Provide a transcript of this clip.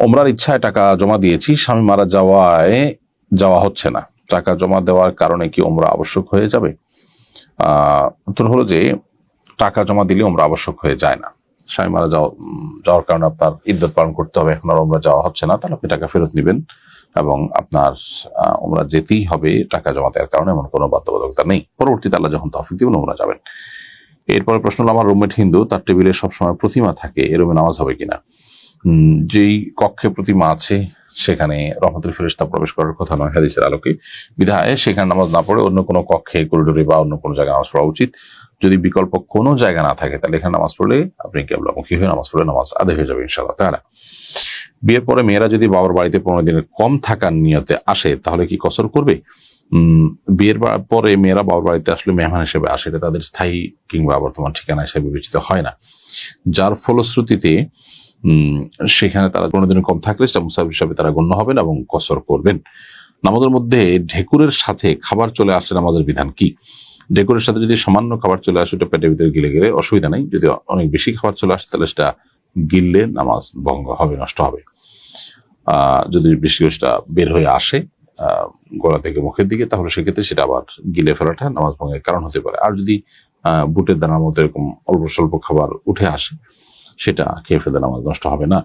ওমরার ইচ্ছায় টাকা জমা দিয়েছি, স্বামী মারা যাওয়া হচ্ছে না, টাকা জমা দেওয়ার কারণে কি ওমরা আবশ্যক হয়ে যাবে? উত্তর হলো যে টাকা জমা দিলে ওমরা আবশ্যক হয়ে যায় না। স্বামী মারা যাওয়ার কারণে আপনার ইদ্যত পালন করতে হবে, এখন আর ওমরা যাওয়া হচ্ছে না, তাহলে আপনি টাকা ফেরত নেবেন এবং আপনার ওমরা যেতেই হবে টাকা জমা দেওয়ার কারণে, এমন কোনো বাধ্যবাধকতা নেই। পরবর্তীতে আল্লাহ যখন তৌফিক দিবেন ওমরা যাবেন। এরপরে প্রশ্ন হলো, আমার রুমমেট হিন্দু, তার টেবিলে সবসময় প্রতিমা থাকে, এ রুমে নামাজ হবে কিনা? যেই কক্ষে প্রতিমা আছে সেখানে রহমতুল ফেরেশতা প্রবেশ করার কথা নয় হাদিসের আলোকে, বিধায় সেখানে নামাজ না পড়ে অন্য কোনো কক্ষে, করিডোরে বা অন্য কোনো জায়গায় নামাজ পড়া উচিত। যদি বিকল্প কোনো জায়গা না থাকে তাহলে এখানে নামাজ পড়লে আপনি কিবলামুখী হয়ে নামাজ পড়লে নামাজ আদায় হয়ে যাবে ইনশাআল্লাহ তাআলা। বিয়ের পরে মেয়েরা যদি বাবার বাড়িতে 15 দিনের কম থাকার নিয়তে আসে তাহলে কি কসর করবে? বিয়ের পরে মেয়েরা বাবার বাড়িতে আসলে মেহমান হিসেবে আসে, এটা তাদের স্থায়ী কিংবা বর্তমান ঠিকানা হিসেবে বিবেচিত হয় না, যার ফলশ্রুতিতে সেখানে তারা 15 দিনের কম থাকলে সেটা মুসাফির হিসাবে তারা গণ্য হবেন এবং কসর করবেন। নামাজের মধ্যে ঢেকুরের সাথে খাবার চলে আসলে নামাজের বিধান কি? ঢেকুরের সাথে যদি সামান্য খাবার চলে আসে, ওটা পেটের ভিতরে গিলে গেলে অসুবিধা নেই। যদি অনেক বেশি খাবার চলে আসে তাহলে সেটা গিললে নামাজ ভঙ্গ হবে, নষ্ট হবে। যদি বেশি সেটা বের হয়ে আসে গলা থেকে মুখের দিকে, তাহলে সেক্ষেত্রে সেটা আবার গিলে ফেলাটা নামাজ ভঙ্গের কারণ হতে পারে। আর যদি বুটের দানার মতো এরকম অল্প স্বল্প খাবার উঠে আসে, সেটা খেয়ে ফেলে নামাজ নষ্ট হবে না।